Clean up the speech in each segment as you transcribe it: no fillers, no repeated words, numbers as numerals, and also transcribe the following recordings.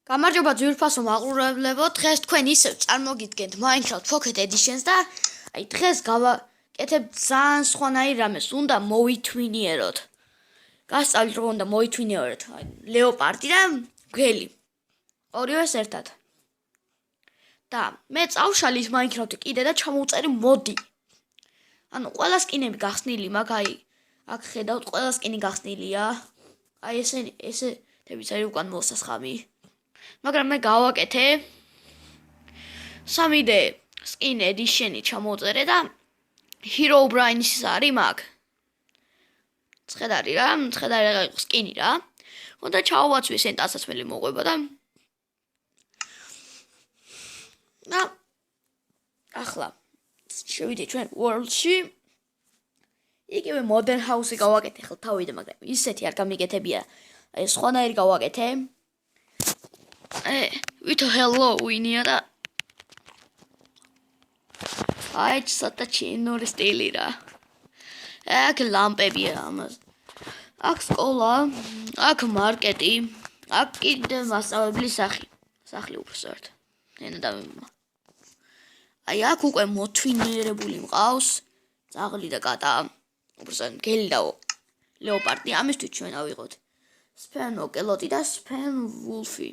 გამარჯობა ძვირფასო მაყურებლებო, დღეს თქვენ ისევ წარმოგიდგენთ Minecraft Pocket Edition-ს და აი დღეს გავაკეთებ ძალიან სხვანაირ რამეს, უნდა მოვითვინიეროთ. გასწავლით როგორ უნდა მოვითვინიეროთ ლეოპარდი და გველი. ორივეს ერთად. და მე წავშალის Minecraft-ი კიდე და ჩამოვწერი მოდი. ანუ ყველა სკინები გახსნილი მაქვს, აი აქ ხედავთ, ყველა სკინი გახსნილია. აი ესე თებიც არის უკან მოსასხამი. მაგრამ მე გავაკეთე 3D skin edition-ი ჩამოვწერე და Herobrine-ის არის მაგ. ცხედარი რა, ცხედარი skin-ი რა. უნდა ჩავაცვი სენ ტასაცმელი მოყვება და ახლა შევიდე ჩვენ world-ში. იგივე modern house-ი გავაკეთე ხოლ თავიდან, მაგრამ ისეთი არ გამიგეთებია. აი სხვანაირი გავაკეთე. With Halloween და აი ცოტა ჩინური სტილი რა. აქ ლამპებია ამას. აქ სკოლა, აქ მარკეტი, აქ კიდე მასწავლებლის სახლი უბრალოდ. ენა და აი აქ უკვე მოთვინიერებული მყავს ძაღლი და კატა. უბრალოდ გელი და ლეოპარდი. ამისთვის ჩვენ ავიღოთ Span ოკელოტი და Span wolf-ი.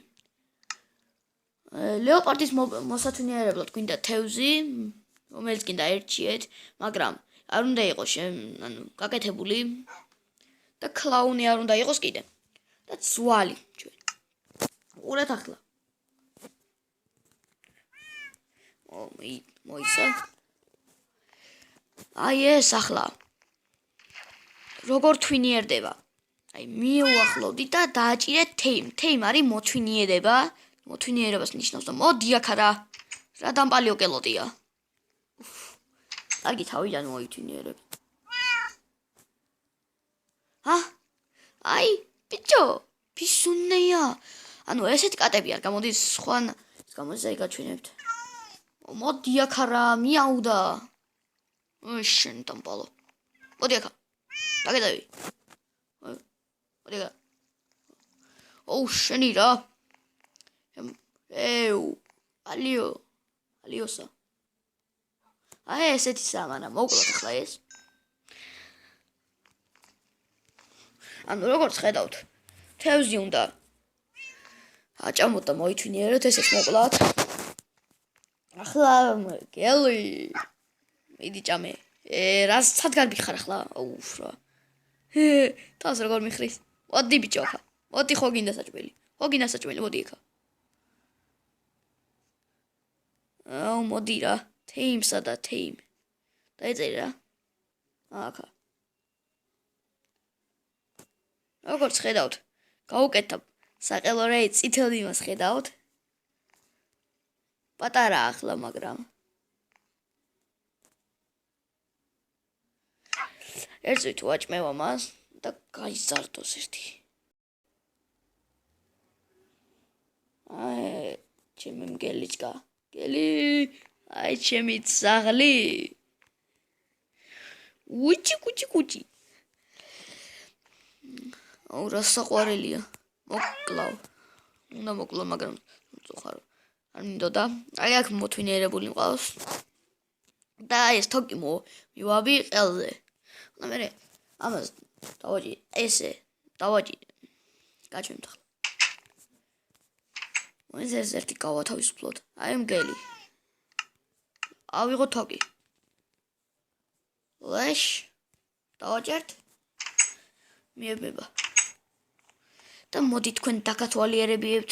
ლეოპარდის მოსათვინიერებლად გვინდა თევზი, რომელიც კიდე აერჩიეთ, მაგრამ არ უნდა იყოს გაკეთებული და კლაუნი არ უნდა იყოს კიდე. და ძვალი ჩვენ. უყურეთ ახლა. მოიცა. აი ეს ახლა. როგორ თვინიერდება? აი მიუახლოვდით და დააჭირეთ თეიმ. თეიმ არის მოთვინიერება. მოთვინიერებას ნიშნავს და მოდი აქ რა დამპალი ოკელოტია. კარგი თავიდან მოითვინიერებ. აი ბიჭო, ფისუნეა. ანუ ესეთი კატები არ გამოდის სხვა გამოდის აი გაჩვენებთ. მოდი აქ მიაუდა. შენ დამპალო. მოდი აქ. დაგედავი. მოდი აქ. შენი რა. ალიოსა. აი ესეთი სამანა მოკლოთ ახლა ეს. ანუ როგორც ხედავთ, თევზი უნდა აჭამოთ და მოითვინიეროთ, ესეც მოკლათ. ახლა გელი. მიდი ჭამე. რას სადგარბი ხარ ახლა? რა. თავს როგორ მიხრის? მოდი ბიჭო ახლა. მოდი ხო გინდა საჭმელი. მოდი იქა. მოდი რა. თეიმსა და თეიმ. დაეწერე რა. აქა. როგორც ხედავთ, გავუკეთებ საყელო რეი წითელი მას ხედავთ. პატარა ახლა, მაგრამ ერთვით ვაჭმევა მას და გაიზარდოს ერთი. აი, ჩემი მგელიჩკა. გელი, აი ჩემი ძაღლი. უჭი. აუ რა საყვარელია. მოკლავ. უნდა მოკლავ, მაგრამ წუხარო. არ მინდოდა. აი აქ მოთვინიერებული მყავს. და ეს თოკი მივაბი ყელზე. და მე ამას დავაჭი ესე. გაჩვენთ ახლა. ეს ერთი გავათავისუფლოთ. აი მგელი. ავიღო თოკი. ლეშ. დავაჭერთ. მიებება. და მოდი თქვენ დაგათვალიერებიებთ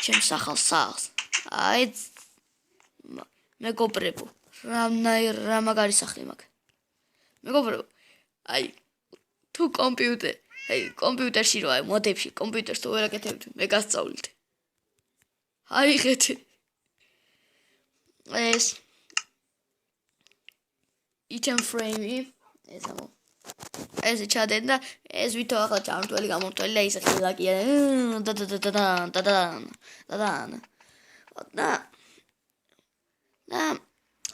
ჩემს ახალ სახლს. აი მეგობრებო, რა მაგარი სახლი მაქვს. მეგობრებო, აი თუ კომპიუტერში რა, მოდებში კომპიუტერს თუ ვერ აკეთებთ, მე გასწავლით. აიღეთ ეს item frame-ი ეს ჩადენ და ეს ვითო ახლა ჩამრთველი გამორთველი და ისე ხილაკია და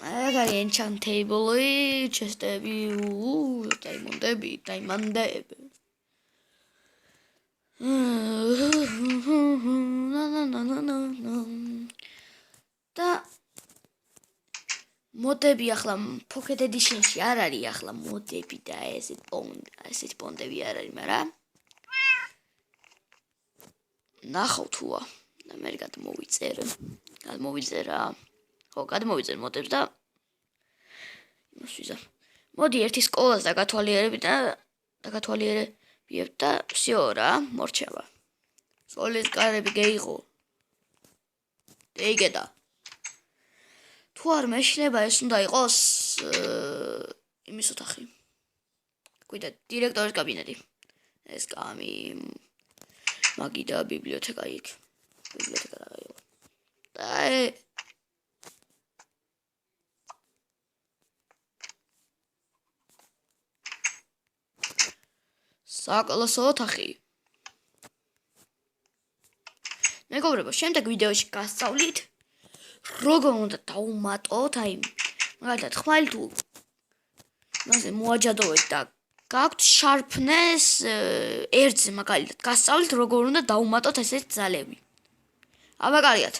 აი enchantable-ი chest-ები diamond-ები მოდები ახლა Pocket Edition-ში არ არის ახლა მოდები და ესეთ პონდები არ არის, მაგრამ ნახავ თუა. და მე გადმოვიწერა. ხო, გადმოვიძერ მოდებს და იმას ვიზამ. მოდი ერთი სკოლას დაგათვალიერებიებ და всё რა, მორჩება. სკოლის კარები გეიღო. ეგედა. თუ არ მეშლება ეს უნდა იყოს იმის ოთახი. გვიდა დირექტორის კაბინეტი. ეს კამი მაგი და ბიბლიოთეკა იქ. ბიბლიოთეკა რა იყო. და საკლასო ოთახი. მეგობრებო, შემდეგ ვიდეოში გასწავლით როგორ უნდა დავუმატოთ, მაგალითად ხმალი თუ მასე მოაჯადოვეთ და გაქვთ sharpness 1-ზე მაგალითად გასწავლით როგორ უნდა დავუმატოთ ესეთ ძალები. აბა კარგად.